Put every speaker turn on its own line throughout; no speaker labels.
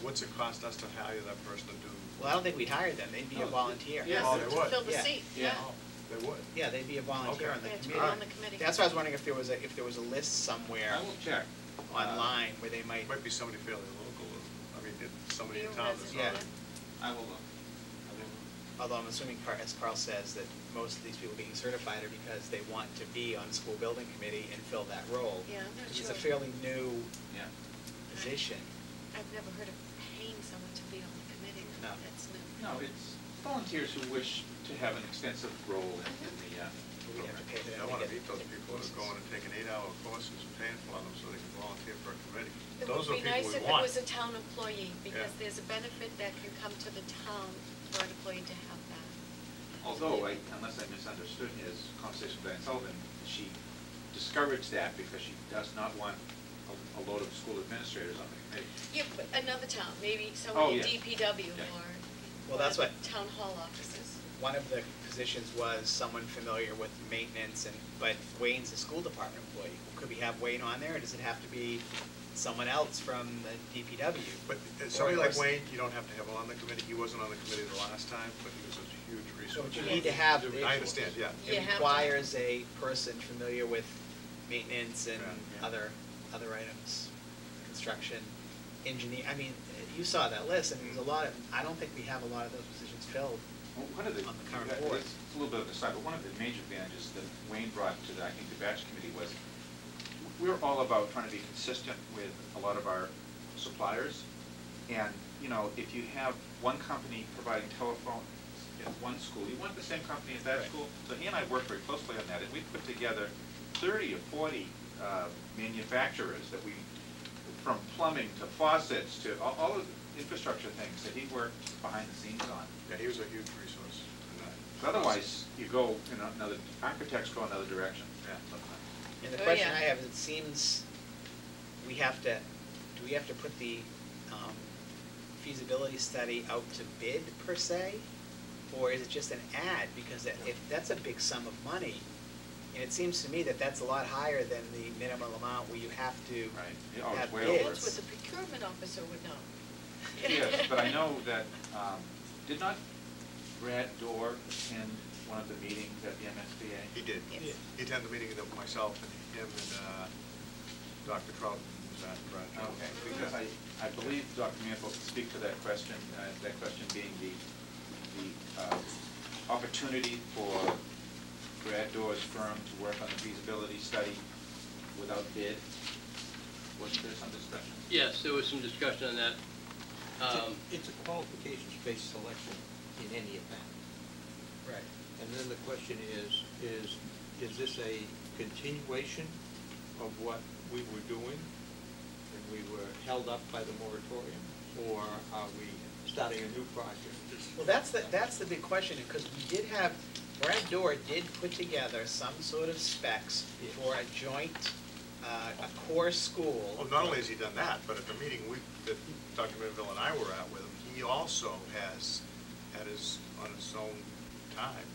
what's it cost us to hire that person to do?
Well, I don't think we'd hire them, they'd be a volunteer.
Yes,
Oh, they
to
would?
fill the
Yeah.
seat,
Yeah.
yeah.
Oh, they would?
Yeah, they'd be a volunteer
Okay.
on the
Yeah, to be
committee.
on the committee.
That's why I was wondering if there was a list somewhere
I will check.
online where they might.
It might be somebody fairly local, I mean, somebody
Be
in
a
town that's
resident.
not.
I will look.
Although I'm assuming, as Carl says, that most of these people being certified are because they want to be on the school building committee and fill that role.
Yeah, I'm not
It's
sure.
a fairly new
Yeah.
position.
I've never heard of paying someone to be on the committee.
No.
That's new.
No, it's volunteers who wish to have an extensive role in the,
We'd have to pay them
I
to
want to
get
meet those people that are going and taking 8-hour courses and paying for them so they can volunteer for a committee.
It
Those
would
are
be
the
nice
people
if
we
it
want.
was a town employee, because
Yeah.
there's a benefit that can come to the town for an employee to have that.
although, unless I misunderstood his conversation with Diane Sullivan, she discouraged that because she does not want a load of school administrators on the committee.
Yeah, but another town, maybe
Oh,
someone in
yeah.
DPW
Yeah.
or
Well, that's
one of
what-
the town hall offices.
One of the positions was someone familiar with maintenance, but Wayne's a school department employee. Could we have Wayne on there, or does it have to be someone else from the DPW?
But somebody
Or-
like Wayne, you don't have to have him on the committee. He wasn't on the committee the last time, but he was a huge
So
resource.
what you need to have.
I understand, yeah.
You
It
have to-
requires a person familiar with maintenance and
Yeah.
other items, construction, engineer. I mean, you saw that list, and there's a lot of, I don't think we have a lot of those positions filled.
Well, one of the,
On the current
that-
board.
it's a little bit of an aside, but one of the major advantages that Wayne brought to the, I think, the batch committee was, we're all about trying to be consistent with a lot of our suppliers. And, you know, if you have one company providing telephones at one school, you want the same company at that
Right.
school. So he and I worked very closely on that, and we put together 30 or 40 manufacturers that we, from plumbing to faucets to all of the infrastructure things that he worked behind the scenes on.
Yeah, he was a huge resource in that.
Otherwise, you go in another, architects go another direction.
Yeah.
Sometimes.
And the
Oh,
question
yeah.
I have is, it seems do we have to put the feasibility study out to bid per se? Or is it just an ad? Because if that's a big sum of money, and it seems to me that that's a lot higher than the minimum amount where you have to
Right. Yeah, oh, it's
have
way over.
bids.
That's what the procurement officer would know.
Yes, but I know that, did not Brad Dorr attend one of the meetings at the MSBA?
He did.
Yes.
He attended the meeting with myself and him and Dr. Trout was at Brad.
Okay, because I believe Dr. Mantle could speak to that question being the opportunity for Brad Dorr's firm to work on the feasibility study without bid. Wasn't there some discussion?
Yes, there was some discussion on that.
It's a qualifications-based selection in any event.
Right.
And then the question is this a continuation of what we were doing and we were held up by the moratorium? Or are we starting a new project?
Well, that's the big question, because we did have, Brad Dorr did put together some sort of specs
Yes.
for a joint, a core school.
Well, not only has he done that, but at the meeting that Dr. Minville and I were at with him, he also has, on his own time,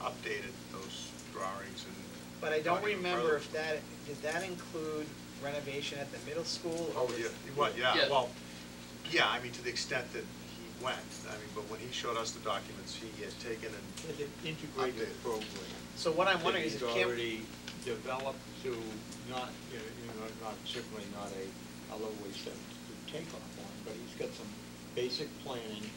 updated those drawings and.
But I don't
gone even
remember
further.
did that include renovation at the middle school?
Oh,
or
yeah,
was-
Yeah.
well, yeah, I mean, to the extent that he went, I mean, but when he showed us the documents, he had taken and.
It's an integrated
Updated.
program.
So what I'm wondering is if
He's
Kim,
already developed to not, certainly not a low-wage to take off on, but he's got some basic planning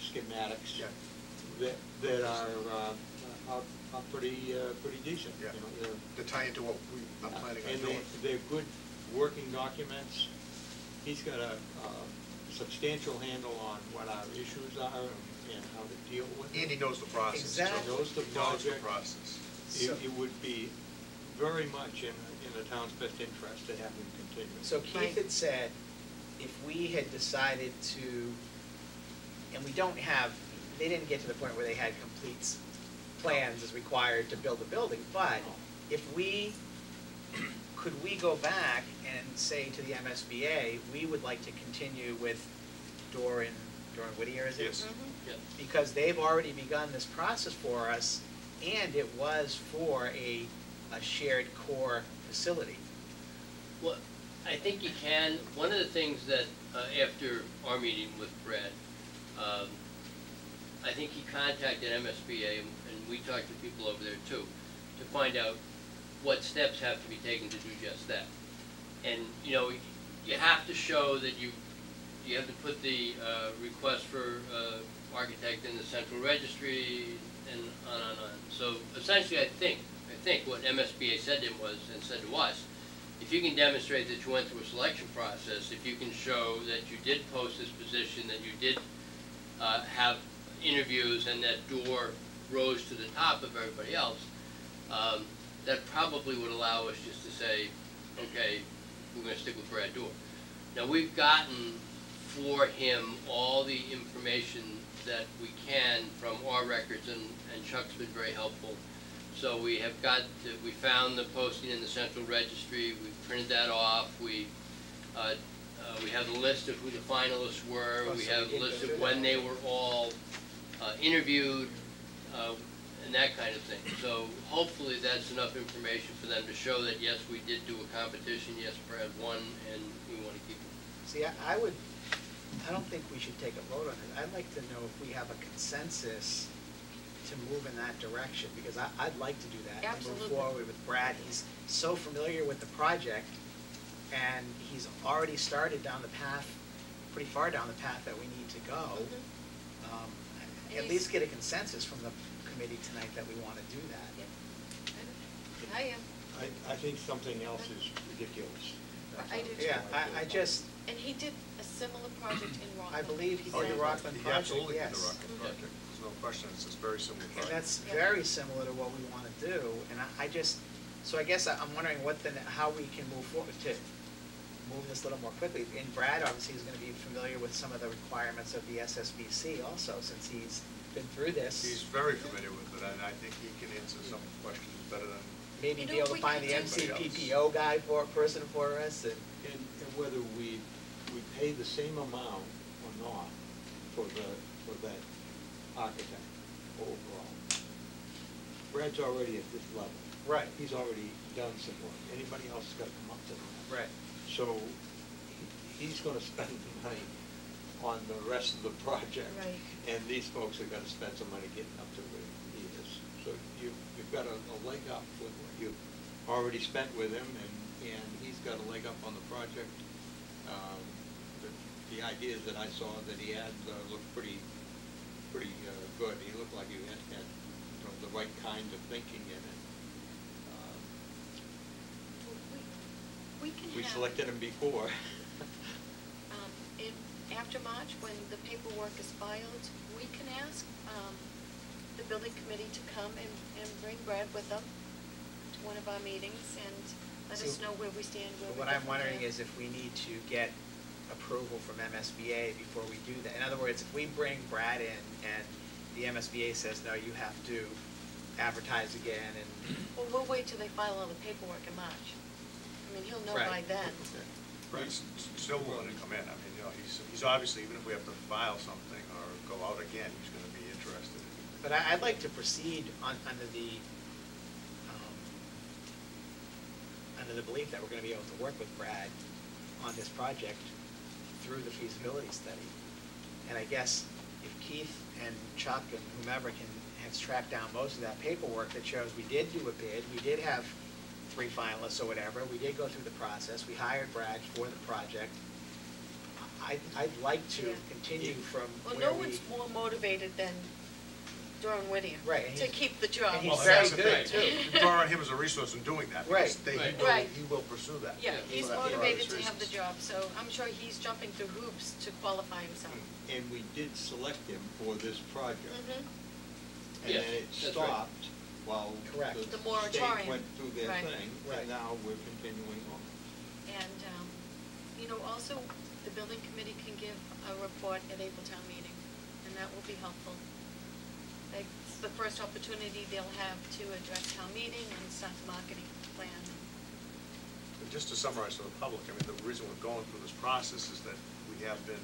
schematics
Yeah.
that are pretty decent.
Yeah.
You know, they're-
To tie into what I'm planning on
And
doing.
they're good working documents. He's got a substantial handle on what our issues are and how to deal with them.
And he knows the process. too.
Exactly.
He knows the
He knows the
project.
process.
It would be very much in the town's best interest to have him continue.
so Keith
Right.
had said, if we had decided to, and we don't have, they didn't get to the point where they had complete plans as required to build a building, but if we, could we go back and say to the MSBA, we would like to continue with Dorr and Whittier, is it?
Yes.
Yeah.
Because they've already begun this process for us, and it was for a shared core facility.
Well, I think you can. One of the things that, after our meeting with Brad, I think he contacted MSBA, and we talked to people over there too, to find out what steps have to be taken to do just that. And, you know, you have to show that you have to put the request for architect in the central registry, and on and on. So essentially, I think what MSBA said to him was, and said to us, if you can demonstrate that you went through a selection process, if you can show that you did post this position, that you did have interviews, and that door rose to the top of everybody else, that probably would allow us just to say, okay, we're going to stick with Brad Dorr. Now, we've gotten for him all the information that we can from our records, and Chuck's been very helpful. So we have we found the posting in the central registry, we printed that off, we have the list of who the finalists were, we have a list of when they were all interviewed, and that kind of thing. So hopefully that's enough information for them to show that, yes, we did do a competition, yes, Brad won, and we want to keep it.
See, I don't think we should take a vote on it. I'd like to know if we have a consensus to move in that direction, because I'd like to do that.
Absolutely.
And move forward with Brad. He's so familiar with the project, and he's already started down the path, pretty far down the path that we need to go. At least get a consensus from the committee tonight that we want to do that.
Yeah. I am.
I think something else is ridiculous.
I do too.
Yeah, I just,
And he did a similar project in Rockland.
I believe he
Oh,
did the Rockland
He
project,
absolutely did the
yes.
Rockland project. There's no question, it's a very similar
And
project.
that's
Yeah.
very similar to what we want to do, and I just, so I guess I'm wondering how we can move forward to move this a little more quickly. And Brad obviously is going to be familiar with some of the requirements of the SSBC also, since he's been through this.
He's very familiar with it, and I think he can answer some questions better than,
Maybe
You
be
know,
able to
we
find
could
the
do-
MCPPO guy person for us, and,
And whether we pay the same amount or not for that architect overall. Brad's already at this level.
right,
He's already done some work. Anybody else has got to come up to that.
right.
So he's going to spend the money on the rest of the project.
Right.
And these folks are going to spend some money getting up to where he is. So you've got a leg up with what you've already spent with him, and he's got a leg up on the project. The ideas that I saw that he had looked pretty good. He looked like he had the right kind of thinking in it.
We can have.
We selected him before.
After March, when the paperwork is filed, we can ask the building committee to come and bring Brad with them to one of our meetings and let us know where we stand.
What I'm wondering is if we need to get approval from MSBA before we do that. In other words, if we bring Brad in and the MSBA says, no, you have to advertise again, and
Well, we'll wait till they file all the paperwork in March. I mean, he'll know by
Right.
then.
Brad's still willing to come in. I mean, you know, he's obviously, even if we have to file something or go out again, he's going to be interested.
But I'd like to proceed under the belief that we're going to be able to work with Brad on this project through the feasibility study. And I guess if Keith and Chuck and whomever has tracked down most of that paperwork that shows we did do a bid, we did have 3 finalists or whatever, we did go through the process, we hired Brad for the project. I'd like to
Yeah.
continue from
Well,
where
no
we.
one's more motivated than Doran Whittier.
Right, and
To
he's-
keep the job.
and he's
Well,
very
that's the
good,
thing.
too.
You draw on him as a resource in doing that. because
Right.
they-
Right.
Right.
He will pursue that.
Yeah,
Yeah,
he's
for obvious
motivated to have the
reasons.
job, so I'm sure he's jumping through hoops to qualify himself.
And we did select him for this project.
Mhm.
And
Yes,
then it
that's right.
stopped while
Correct.
the
The
state
moratorium.
went through their
Right.
thing,
Right.
and now we're continuing on.
And, also, the building committee can give a report at April town meeting, and that will be helpful. It's the first opportunity they'll have to address town meeting and start the marketing plan.
But just to summarize for the public, I mean, the reason we're going through this process is that we have been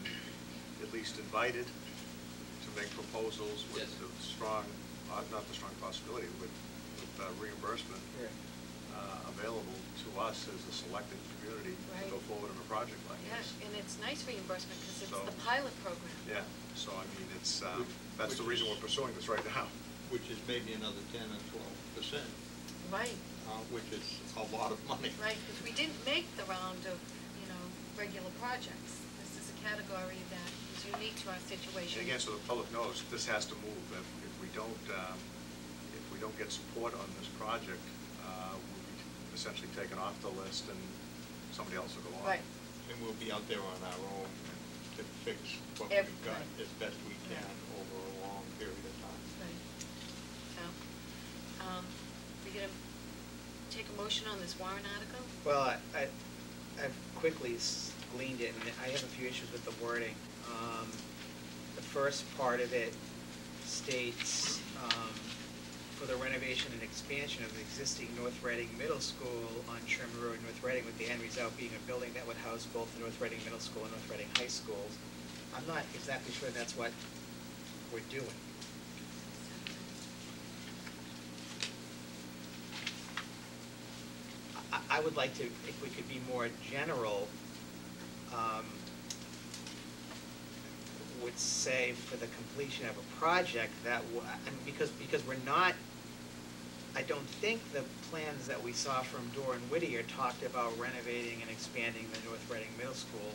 at least invited to make proposals with
Yes.
the strong, not the strong possibility, with reimbursement.
Yeah.
available to us as a selected community to go
Right.
forward in a project like
Yeah,
this.
and it's nice reimbursement because it's
So-
the pilot program.
Yeah, so I mean, it's,
Which-
that's the
which
reason
is-
we're pursuing this right now.
which is maybe another 10 or 12%,
Right,
which is a lot of money.
right, because we didn't make the round of, regular projects. This is a category that is unique to our situation.
And again, so the public knows, this has to move. If we don't get support on this project, we'll be essentially taken off the list and somebody else will go on.
Right,
And we'll be out there on our own to fix what
Every-
we've got
right.
as best we can
Right.
over a long period of time.
right. So, we're gonna take a motion on this warrant article?
Well, I've quickly gleaned it, and I have a few issues with the wording. The first part of it states, for the renovation and expansion of the existing North Reading Middle School on Sherman Road, North Reading, with the end result being a building that would house both the North Reading Middle School and North Reading High Schools. I'm not exactly sure that's what we're doing. I would like to, if we could be more general, would say for the completion of a project that, I mean, because we're not, I don't think the plans that we saw from Dorr and Whittier talked about renovating and expanding the North Reading Middle School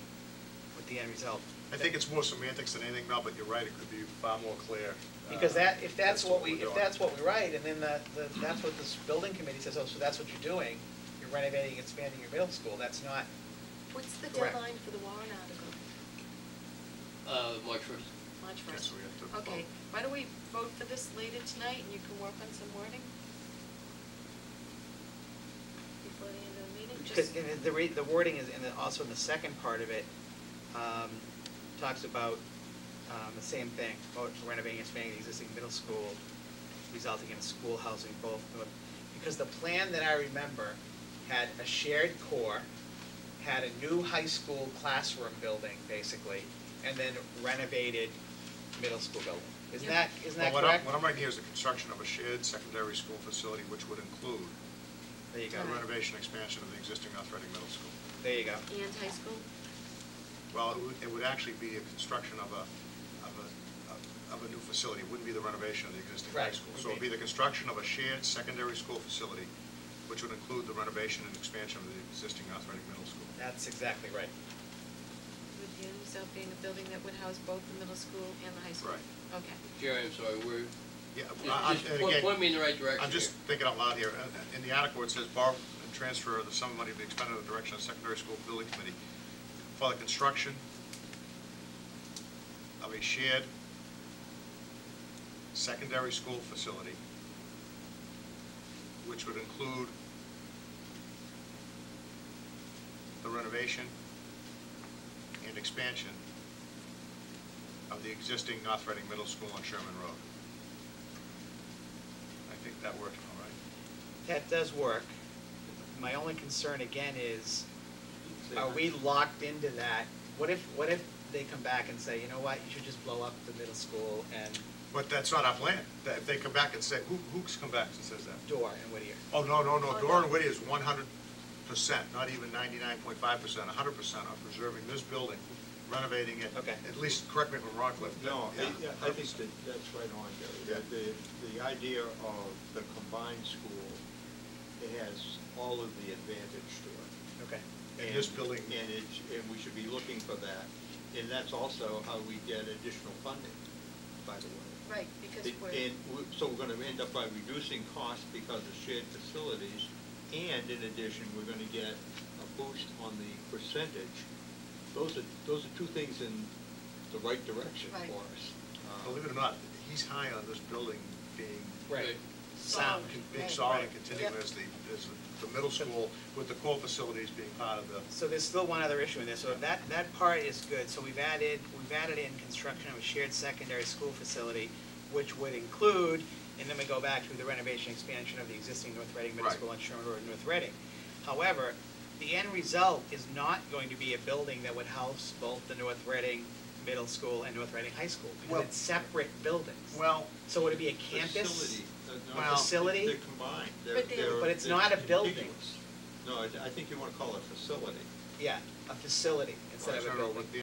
with the end result.
I think it's more semantics than anything, Mel, but you're right, it could be far more clear.
Because that, if that's
as to
what we,
we're
if
doing.
that's what we write, and then that's what this building committee says, oh, so that's what you're doing, you're renovating, expanding your middle school, that's not,
What's the
Correct.
deadline for the warrant article?
March 1st.
March
Yeah,
1st.
so we have to
Okay,
vote.
why don't we vote for this later tonight, and you can work on some wording? Before the end of the meeting,
because
just,
the wording is, also in the second part of it, talks about the same thing, about renovating and expanding the existing middle school, resulting in a school housing both, because the plan that I remember had a shared core, had a new high school classroom building, basically, and then renovated middle school building. Isn't
Yeah.
that
Well,
correct?
what I'm writing here is the construction of a shared secondary school facility, which would include
There you
the
go,
renovation expansion of the existing North Reading Middle School.
there you go.
and high school?
Well, it would actually be a construction of a new facility, it wouldn't be the renovation of the existing high
Right,
school.
would
So it'd
be.
be the construction of a shared secondary school facility, which would include the renovation and expansion of the existing North Reading Middle School.
That's exactly right.
With the end result being a building that would house both the middle school and the high school?
Right.
Okay.
Jerry, I'm sorry,
Yeah,
just
and again,
point me in the right direction
I'm just
here.
thinking out loud here. In the article, it says borrow and transfer the sum of money to be expended in the direction of the secondary school building committee for the construction of a shared secondary school facility, which would include the renovation and expansion of the existing North Reading Middle School on Sherman Road. I think that worked all right.
That does work. My only concern again is, are we locked into that? What if they come back and say, you know what, you should just blow up the middle school and
But that's not our plan. If they come back and say, who's come back and says that?
Dorr and Whittier?
Oh, no,
Oh,
Dora
no.
and Whittier is 100%, not even 99.5%, 100% of preserving this building, renovating it.
Okay.
At least, correct me if I'm wrong, Cliff.
No,
Yeah,
I think that's right on, Jerry.
Yeah.
The idea of the combined school, it has all of the advantage to it.
Okay.
And this building-
And we should be looking for that. And that's also how we get additional funding, by the way.
Right, because we're,
So we're gonna end up by reducing costs because of shared facilities, and in addition, we're gonna get a boost on the percentage. Those are two things in the right direction
Right.
for us.
Believe it or not, he's high on this building being
Right.
Sound.
being
Right.
solid and
Right.
continuing
Yep.
as the middle school with the core facilities being part of the.
So there's still one other issue in this, so that part is good, so we've added in construction of a shared secondary school facility, which would include, and then we go back to the renovation expansion of the existing North Reading Middle
Right.
School on Sherman Road, North Reading. However, the end result is not going to be a building that would house both the North Reading Middle School and North Reading High School,
Well-
because it's separate buildings.
Well,
So would it be a campus?
Facility, no,
Well-
Facility?
They're combined.
But they're-
But it's not a building.
contiguous. No, I think you wanna call it facility.
Yeah, a facility instead
I
of a
don't know
building.
what the